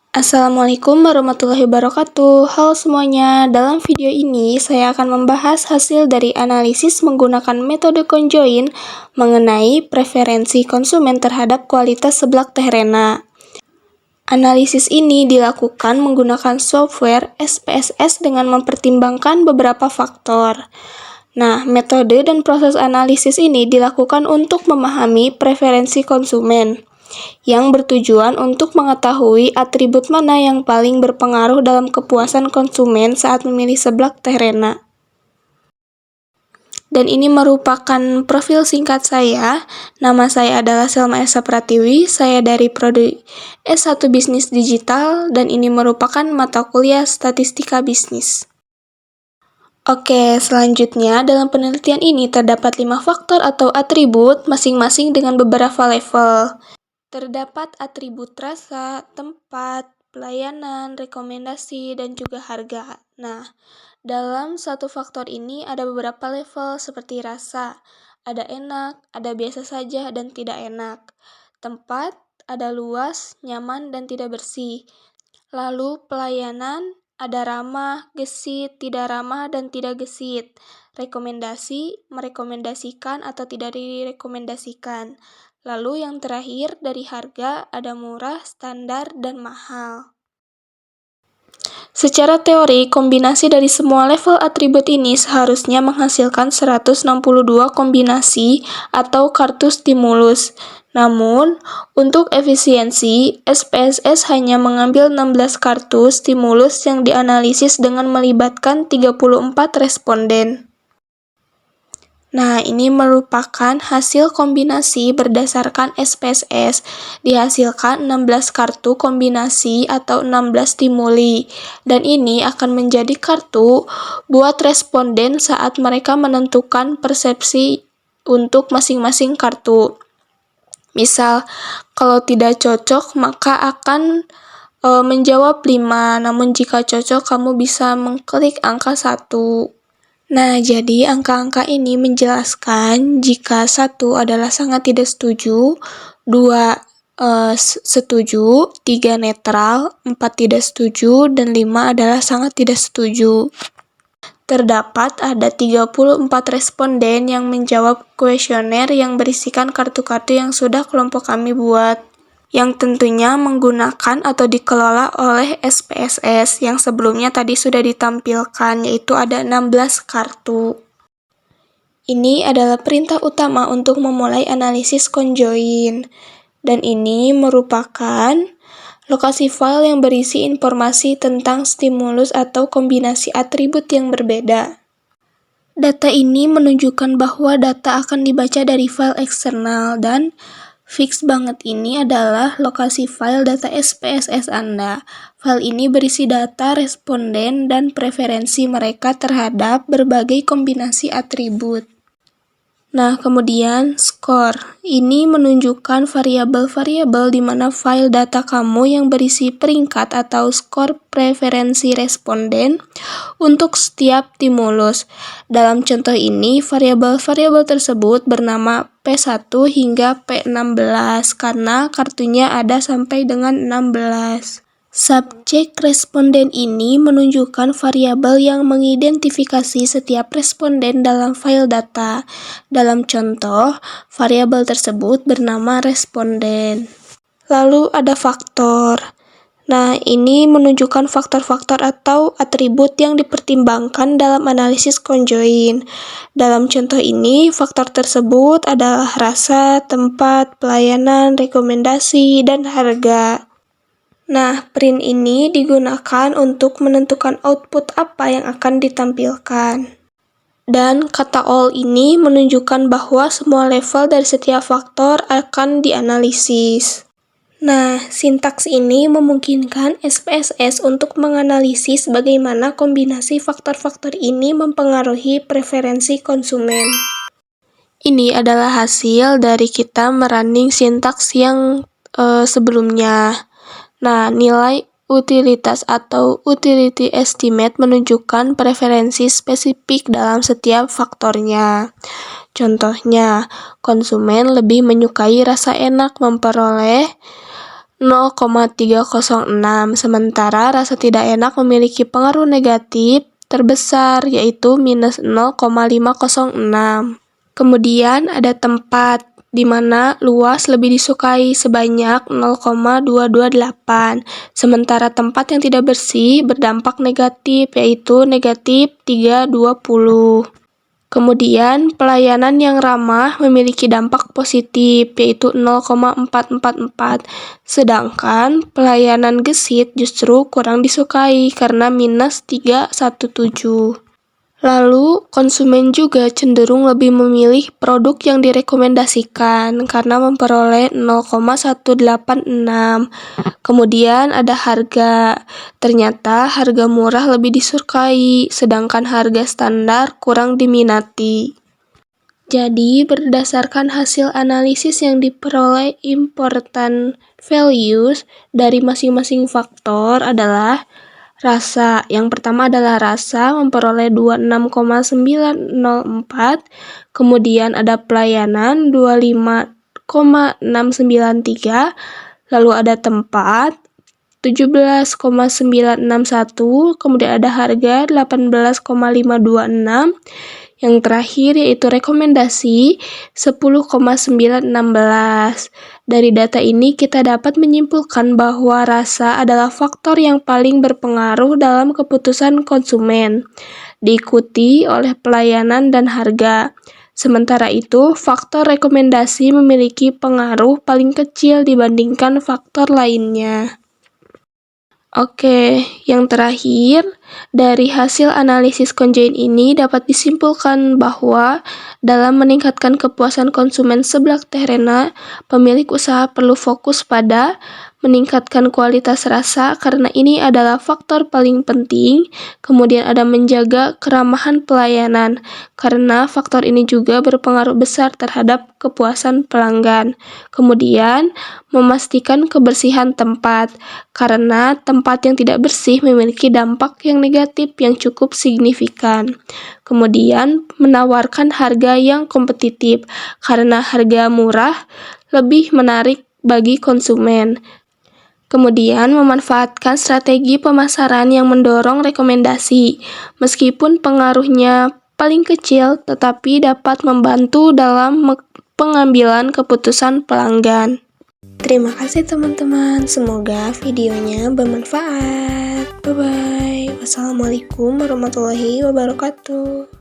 Assalamualaikum warahmatullahi wabarakatuh. Halo semuanya, dalam video ini saya akan membahas hasil dari analisis menggunakan metode conjoin mengenai preferensi konsumen terhadap kualitas seblak teh Rena. Analisis ini dilakukan menggunakan software SPSS dengan mempertimbangkan beberapa faktor. Nah, metode dan proses analisis ini dilakukan untuk memahami preferensi konsumen, yang bertujuan untuk mengetahui atribut mana yang paling berpengaruh dalam kepuasan konsumen saat memilih seblak teh Rena. Dan ini merupakan profil singkat saya. Nama saya adalah Selma Esa Pratiwi, saya dari Prodi S1 Bisnis Digital, dan ini merupakan mata kuliah Statistika Bisnis. Oke, selanjutnya dalam penelitian ini terdapat 5 faktor atau atribut masing-masing dengan beberapa level. Terdapat atribut rasa, tempat, pelayanan, rekomendasi, dan juga harga. Nah, dalam satu faktor ini ada beberapa level seperti rasa. Ada enak, ada biasa saja, dan tidak enak. Tempat, ada luas, nyaman, dan tidak bersih. Lalu pelayanan, ada ramah, gesit, tidak ramah, dan tidak gesit. Rekomendasi, merekomendasikan atau tidak direkomendasikan. Lalu yang terakhir dari harga ada murah, standar, dan mahal. Secara teori, kombinasi dari semua level atribut ini seharusnya menghasilkan 162 kombinasi atau kartu stimulus. Namun, untuk efisiensi, SPSS hanya mengambil 16 kartu stimulus yang dianalisis dengan melibatkan 34 responden. Nah, ini merupakan hasil kombinasi berdasarkan SPSS. Dihasilkan 16 kartu kombinasi atau 16 stimuli. Dan ini akan menjadi kartu buat responden saat mereka menentukan persepsi untuk masing-masing kartu. Misal, kalau tidak cocok maka akan menjawab 5, namun jika cocok kamu bisa mengklik angka 1. Nah, jadi angka-angka ini menjelaskan jika 1 adalah sangat tidak setuju, 2 setuju, 3 netral, 4 tidak setuju, dan 5 adalah sangat tidak setuju. Terdapat ada 34 responden yang menjawab kuesioner yang berisikan kartu-kartu yang sudah kelompok kami buat, yang tentunya menggunakan atau dikelola oleh SPSS yang sebelumnya tadi sudah ditampilkan, yaitu ada 16 kartu. Ini adalah perintah utama untuk memulai analisis conjoin, dan ini merupakan lokasi file yang berisi informasi tentang stimulus atau kombinasi atribut yang berbeda. Data ini menunjukkan bahwa data akan dibaca dari file eksternal, dan fix banget ini adalah lokasi file data SPSS Anda. File ini berisi data responden dan preferensi mereka terhadap berbagai kombinasi atribut. Nah, kemudian skor. Ini menunjukkan variabel-variabel di mana file data kamu yang berisi peringkat atau skor preferensi responden untuk setiap stimulus. Dalam contoh ini, variabel-variabel tersebut bernama P1 hingga P16 karena kartunya ada sampai dengan 16. Subjek responden ini menunjukkan variabel yang mengidentifikasi setiap responden dalam file data. Dalam contoh, variabel tersebut bernama responden. Lalu ada faktor. Nah, ini menunjukkan faktor-faktor atau atribut yang dipertimbangkan dalam analisis conjoin. Dalam contoh ini, faktor tersebut adalah rasa, tempat, pelayanan, rekomendasi, dan harga. Nah, print ini digunakan untuk menentukan output apa yang akan ditampilkan. Dan kata all ini menunjukkan bahwa semua level dari setiap faktor akan dianalisis. Nah, sintaks ini memungkinkan SPSS untuk menganalisis bagaimana kombinasi faktor-faktor ini mempengaruhi preferensi konsumen. Ini adalah hasil dari kita merunning sintaks yang sebelumnya. Nah, nilai utilitas atau utility estimate menunjukkan preferensi spesifik dalam setiap faktornya. Contohnya, konsumen lebih menyukai rasa enak memperoleh 0,306, sementara rasa tidak enak memiliki pengaruh negatif terbesar, yaitu minus 0,506. Kemudian ada tempat, di mana luas lebih disukai sebanyak 0,228, sementara tempat yang tidak bersih berdampak negatif, yaitu negatif 320. Kemudian, pelayanan yang ramah memiliki dampak positif, yaitu 0,444, sedangkan pelayanan gesit justru kurang disukai karena minus 317. Lalu, konsumen juga cenderung lebih memilih produk yang direkomendasikan karena memperoleh 0,186. Kemudian ada harga. Ternyata harga murah lebih disukai, sedangkan harga standar kurang diminati. Jadi, berdasarkan hasil analisis yang diperoleh important values dari masing-masing faktor adalah rasa. Yang pertama adalah rasa memperoleh 26,904, kemudian ada pelayanan 25,693, lalu ada tempat 17,961, kemudian ada harga 18,526, yang terakhir yaitu rekomendasi 10,916. Dari data ini kita dapat menyimpulkan bahwa rasa adalah faktor yang paling berpengaruh dalam keputusan konsumen, diikuti oleh pelayanan dan harga. Sementara itu, faktor rekomendasi memiliki pengaruh paling kecil dibandingkan faktor lainnya. Oke, yang terakhir, dari hasil analisis conjoint ini dapat disimpulkan bahwa dalam meningkatkan kepuasan konsumen seblak Tehrena, pemilik usaha perlu fokus pada meningkatkan kualitas rasa karena ini adalah faktor paling penting, kemudian ada menjaga keramahan pelayanan karena faktor ini juga berpengaruh besar terhadap kepuasan pelanggan. Kemudian, memastikan kebersihan tempat karena tempat yang tidak bersih memiliki dampak yang negatif yang cukup signifikan. Kemudian, menawarkan harga yang kompetitif karena harga murah lebih menarik bagi konsumen. Kemudian, memanfaatkan strategi pemasaran yang mendorong rekomendasi, meskipun pengaruhnya paling kecil, tetapi dapat membantu dalam pengambilan keputusan pelanggan. Terima kasih teman-teman, semoga videonya bermanfaat. Bye-bye. Wassalamualaikum warahmatullahi wabarakatuh.